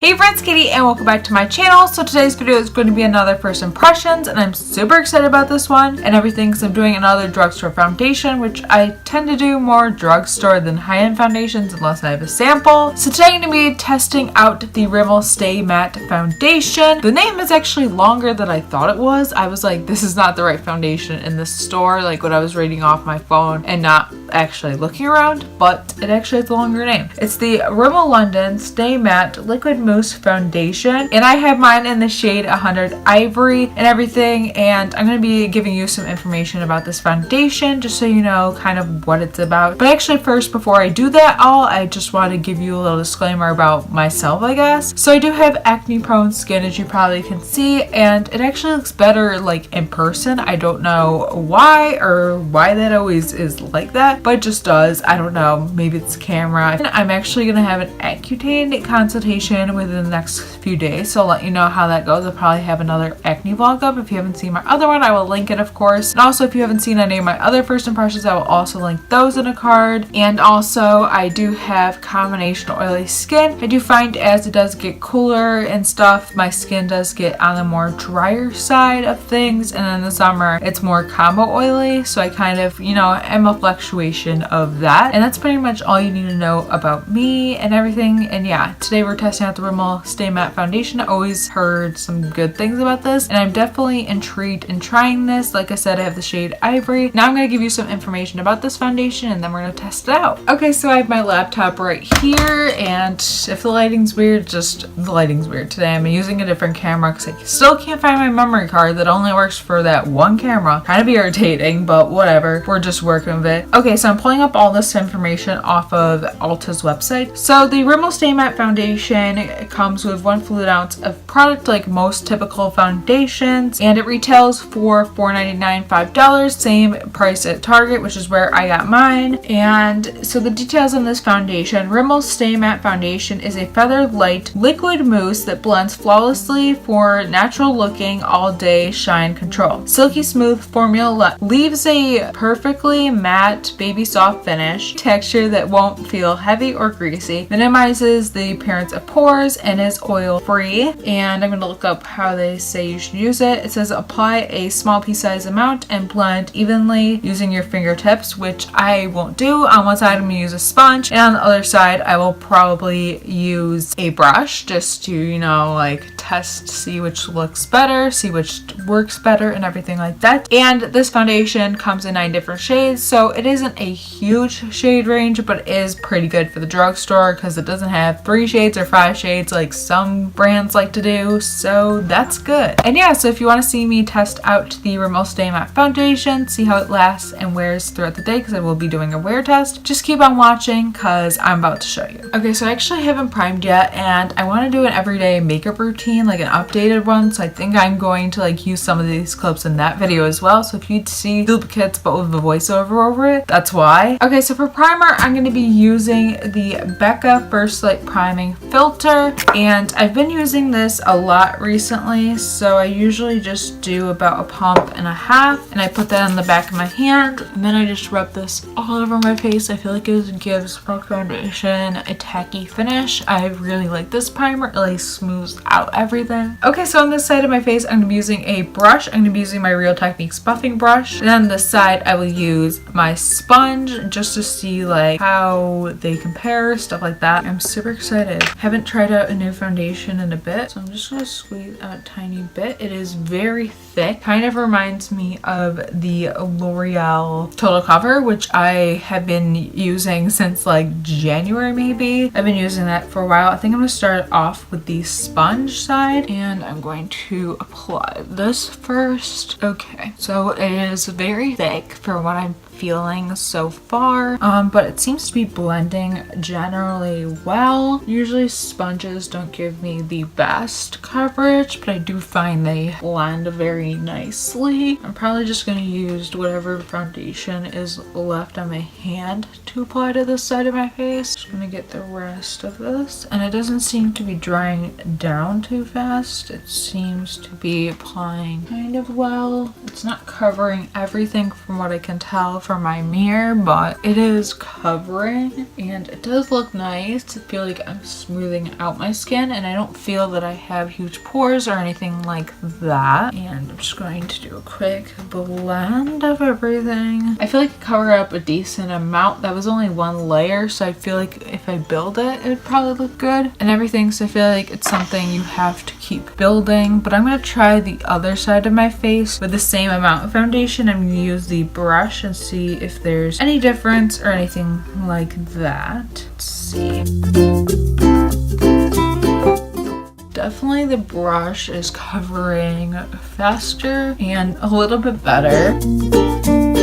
Hey friends, Katie, and welcome back to my channel. So today's video is going to be another first impressions, and I'm super excited about this one and everything because I'm doing another drugstore foundation, which I tend to do more drugstore than high-end foundations unless I have a sample. So today I'm going to be testing out the Rimmel Stay Matte Foundation. The name is actually longer than I thought it was. I was like, this is not the right foundation in the store, like when I was reading off my phone and not actually looking around, but it actually has a longer name. It's the Rimmel London Stay Matte Liquid Mousse Foundation, and I have mine in the shade 100 Ivory and everything, and I'm going to be giving you some information about this foundation just so you know kind of what it's about. But actually first, before I do that I just want to give you a little disclaimer about myself, I guess. So I do have acne prone skin, as you probably can see, and it actually looks better like in person. I don't know why that always is like that, but it just does. I don't know, maybe it's camera. And I'm actually going to have an Accutane consultation within the next few days, so I'll let you know how that goes. I'll probably have another acne vlog up. If you haven't seen my other one, I will link it, of course. And also, if you haven't seen any of my other first impressions, I will also link those in a card. And also, I do have combination oily skin. I do find as it does get cooler and stuff, my skin does get on the more drier side of things, and in the summer it's more combo oily, so I kind of, you know, am a fluctuation of that. And that's pretty much all you need to know about me and everything. And yeah, today we're testing out the Rimmel Stay Matte Foundation. I always heard some good things about this, and I'm definitely intrigued in trying this. Like I said, I have the shade Ivory. Now I'm going to give you some information about this foundation, and then we're going to test it out. Okay, so I have my laptop right here, and if the lighting's weird, just the lighting's weird today. I'm using a different camera because I still can't find my memory card that only works for that one camera. Kind of irritating, but whatever. We're just working with it. Okay, so I'm pulling up all this information off of Ulta's website. So the Rimmel Stay Matte Foundation, it comes with 1 fluid ounce of product like most typical foundations, and it retails for $4.99, $5, same price at Target, which is where I got mine. And so the details on this foundation: Rimmel Stay Matte Foundation is a feathered light liquid mousse that blends flawlessly for natural looking all day shine control. Silky smooth formula leaves a perfectly matte baby soft finish texture that won't feel heavy or greasy, minimizes the appearance of pores, and is oil free. And I'm going to look up how they say you should use it. It says apply a small pea size amount and blend evenly using your fingertips, which I won't do. On one side I'm going to use a sponge, and on the other side I will probably use a brush just to, you know, like test, see which looks better, see which works better, and everything like that. And this foundation comes in 9 different shades, so it isn't a huge shade range, but it is pretty good for the drugstore because it doesn't have 3 shades or 5 shades like some brands like to do, so that's good. And yeah, so if you want to see me test out the Rimmel Stay Matte Foundation, see how it lasts and wears throughout the day, because I will be doing a wear test, just keep on watching because I'm about to show you. Okay, so I actually haven't primed yet, and I want to do an everyday makeup routine, like an updated one, so I think I'm going to like use some of these clips in that video as well. So if you see duplicates but with a voiceover over it, that's why. Okay, so for primer, I'm going to be using the Becca First Light Priming Filter, and I've been using this a lot recently, so I usually just do about a pump and a half, and I put that on the back of my hand, and then I just rub this all over my face. I feel like it gives for foundation a tacky finish. I really like this primer. It really smooths out everything. Okay, so on this side of my face, I'm going to be using a brush. I'm going to be using my Real Techniques buffing brush, and on this side I will use my sponge just to see like how they compare, stuff like that. I'm super excited. Haven't tried out a new foundation in a bit, so I'm just going to squeeze out a tiny bit. It is very thick, kind of reminds me of the L'Oreal Total Cover, which I have been using since like January maybe. I've been using that for a while. I think I'm going to start off with the sponge side, and I'm going to apply this first. Okay, so it is very thick for what I'm feeling so far, but it seems to be blending generally well. Usually sponges don't give me the best coverage, but I do find they blend very nicely. I'm probably just going to use whatever foundation is left on my hand to apply to this side of my face. Just going to get the rest of this, and it doesn't seem to be drying down too fast. It seems to be applying kind of well. It's not covering everything from what I can tell from my mirror, but it is covering and it does look nice. I feel like I'm smoothing out my skin and I don't feel that I have huge pores or anything like that. And I'm just going to do a quick blend of everything. I feel like I covered up a decent amount. That was only one layer, so I feel like if I build it, it would probably look good and everything. So I feel like it's something you have to keep building. But I'm going to try the other side of my face with the same amount of foundation. I'm going to use the brush and see if there's any difference or anything like that. Let's see. Definitely the brush is covering faster and a little bit better.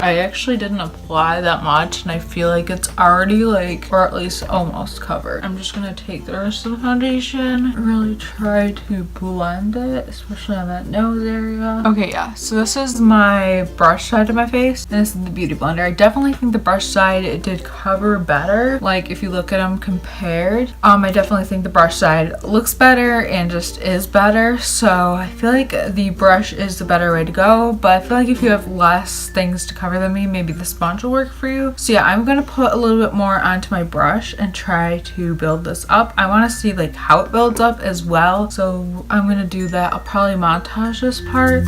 I actually didn't apply that much and I feel like it's already like, or at least almost covered. I'm just gonna take the rest of the foundation, really try to blend it, especially on that nose area. Okay, yeah, so this is my brush side of my face and this is the beauty blender. I definitely think the brush side did cover better. Like if you look at them compared, I definitely think the brush side looks better and just is better. So I feel like the brush is the better way to go, but I feel like if you have less things to cover than me, maybe the sponge will work for you. So yeah, I'm gonna put a little bit more onto my brush and try to build this up. I want to see like how it builds up as well, so I'm gonna do that. I'll probably montage this part.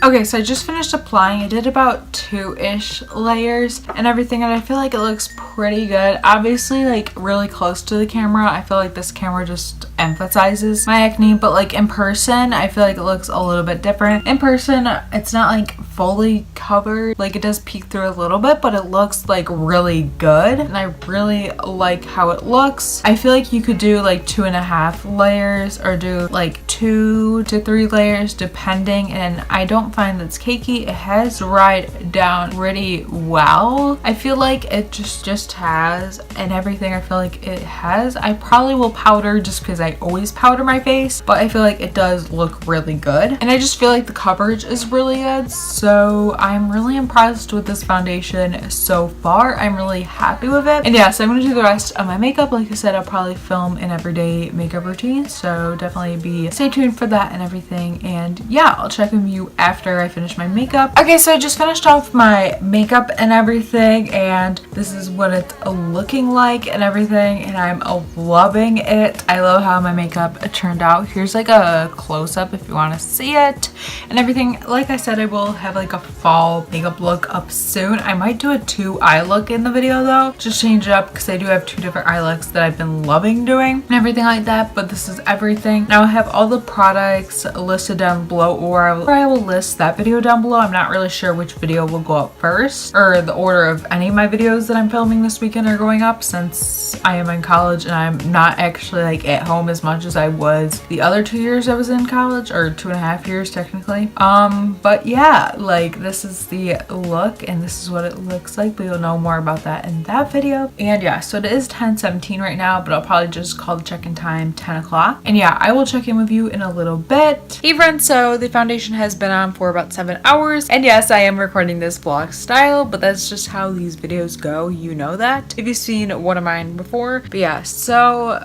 Okay, so I just finished applying. I did about 2-ish layers and everything, and I feel like it looks pretty good. Obviously, like really close to the camera, I feel like this camera just emphasizes my acne, but like in person, I feel like it looks a little bit different. In person, it's not like fully covered. Like it does peek through a little bit, but it looks like really good, and I really like how it looks. I feel like you could do like 2.5 layers or do like 2 to 3 layers depending, and I don't find that's cakey. It has dried down pretty well. I feel like it just has, and everything I feel like it has. I probably will powder just because I always powder my face, but I feel like it does look really good, and I just feel like the coverage is really good. So I'm really impressed with this foundation so far. I'm really happy with it. And yeah, so I'm gonna do the rest of my makeup. Like I said, I'll probably film an everyday makeup routine, so definitely stay tuned for that and everything. And yeah, I'll check in with you after I finish my makeup. Okay, so I just finished off my makeup and everything, and this is what it's looking like and everything, and I'm loving it. I love how my makeup turned out. Here's like a close-up if you want to see it and everything. Like I said, I will have like a fall makeup look up soon. I might do a 2-eye look in the video though, just change it up because I do have 2 different eye looks that I've been loving doing and everything like that. But this is everything. Now I have all the products listed down below, or I will list that video down below. I'm not really sure which video will go up first, or the order of any of my videos that I'm filming this weekend are going up, since I am in college and I'm not actually like at home as much as I was the other 2 years I was in college, or 2.5 years technically. But yeah, like this is the look and this is what it looks like, but you'll know more about that in that video. And yeah, so it is 10:17 right now, but I'll probably just call the check-in time 10 o'clock. And yeah, I will check in with you in a little bit. Hey friends, so the foundation has been on for about 7 hours, and yes, I am recording this vlog style, but that's just how these videos go, you know that if you've seen one of mine before. But yeah, so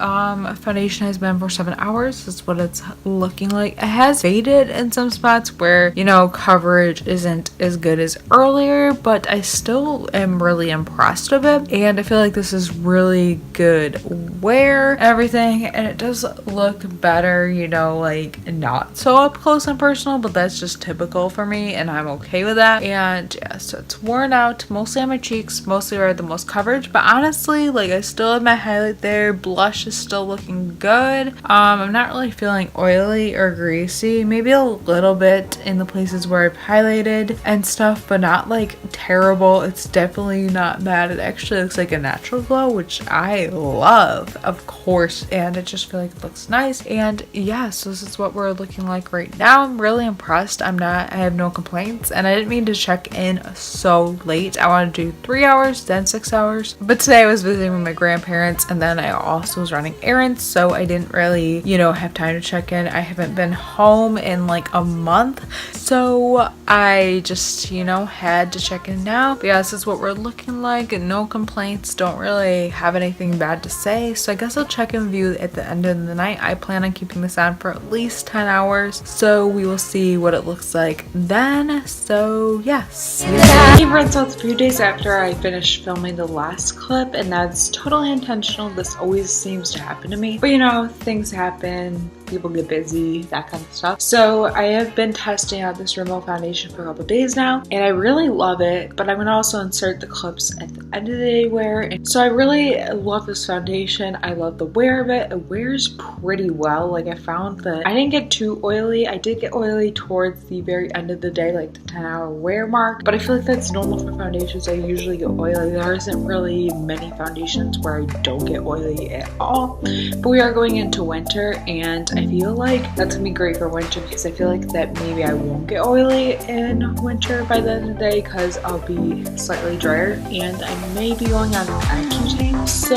foundation has been for 7 hours. That's what it's looking like. It has faded in some spots where, you know, coverage isn't as good as earlier, but I still am really impressed with it, and I feel like this is really good wear and everything, and it does look better, you know, like not so up close and personal, but that's just typical for me and I'm okay with that. And yeah, so it's worn out mostly on my cheeks, mostly where the most coverage, but honestly, like I still have my highlight there. Blush is still looking good. I'm not really feeling oily or greasy, maybe a little bit in the places where I've highlighted and stuff, but not like terrible. It's definitely not bad. It actually looks like a natural glow, which I love, of course, and I just feel like it looks nice. And yeah, so this is what we're looking like right now. I'm really impressed. I have no complaints, and I didn't mean to check in so late. I wanted to do 3 hours, then 6 hours, but today I was visiting with my grandparents, and then I also was running errands, so I didn't really, you know, have time to check in. I haven't been home in like a month, So I just, you know, had to check in now. But yeah, this is what we're looking like, and no complaints, don't really have anything bad to say. So I guess I'll check in with you at the end of the night. I plan on keeping this on for at least 10 hours, so we will see what it looks like then. So yes. Hey friends, so it's a few days after I finished filming the last clip, and that's totally intentional. This always seems to happen to me, but you know, things happen, people get busy, that kind of stuff. So I have been testing out this Rimmel foundation for a couple days now, and I really love it, but I'm gonna also insert the clips at the end of the day wear. And so I really love this foundation. I love the wear of it. It wears pretty well. Like, I found that I didn't get too oily. I did get oily towards the very end of the day, like the 10-hour wear mark, but I feel like that's normal for foundations. I usually get oily. There isn't really many foundations where I don't get oily at all, but we are going into winter, and I feel like that's gonna be great for winter because I feel like that maybe I won't get oily in winter by the end of the day because I'll be slightly drier, and I may be going on Accutane. So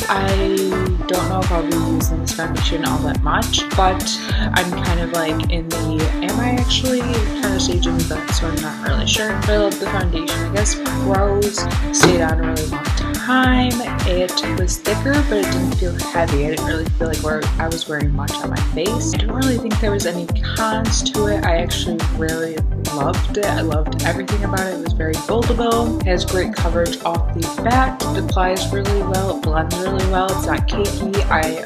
I don't know if I'll be using this foundation all that much, but I'm kind of like in the am I actually kind of staging with that, so I'm not really sure. But I love the foundation. I guess pros stayed on a really long time. It was thicker, but it didn't feel heavy. I didn't really feel like I was wearing much on my face. I didn't really think there was any cons to it. I actually really loved it. I loved everything about it. It was very buildable. It has great coverage off the bat. It applies really well. It blends really well. It's not cakey. I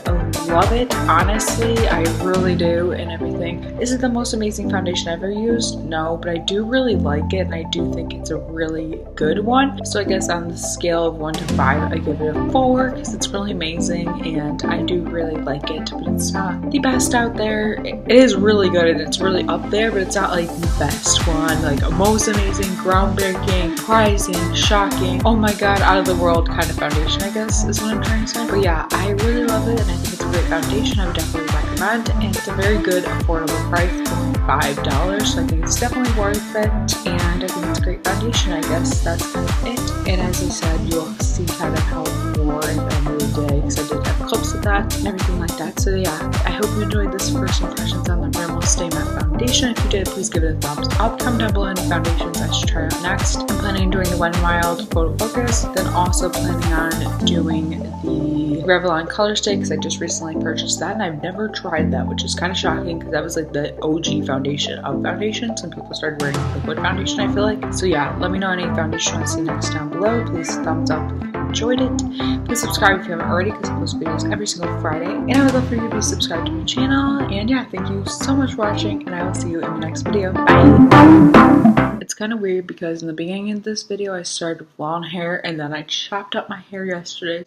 love it. Honestly, I really do, and everything. Is it the most amazing foundation I've ever used? No, but I do really like it, and I do think it's a really good one. So I guess on the scale of 1 to 5, I give it a 4 because it's really amazing, and I do really like it, but it's not the best out there. It is really good, and it's really up there, but it's not like the best one, like most amazing, groundbreaking, surprising, shocking, oh my god, out of the world kind of foundation, I guess is what I'm trying to say. But yeah, I really love it, and I think it's a great foundation. I would definitely recommend, and it's a very good affordable price, only $5, so I think it's definitely worth it, and I think it's a great foundation. I guess that's kind of it. And as I said, you'll see kind of how it wore at the end of the day, because I did have clips of that and everything like that. So yeah, I hope you enjoyed this first impressions on the Rimmel Stay Matte Foundation. If you did, please give it a thumbs up. Comment down below any foundations I should try out next. I'm planning on doing the Wet n Wild Photo Focus, then also planning on doing the Revlon Color Stay, because I just recently purchased that, and I've never tried that, which is kind of shocking because that was like the OG foundation of foundations, and people started wearing liquid foundation, I feel like. So yeah, let me know any foundation you want to see next down below. Please thumbs up if you enjoyed it. Please subscribe if you haven't already, because I post videos every single Friday, and I would love for you to be subscribed to my channel. And yeah, thank you so much for watching, and I will see you in the next video. Bye! It's kind of weird because in the beginning of this video I started with long hair, and then I chopped up my hair yesterday.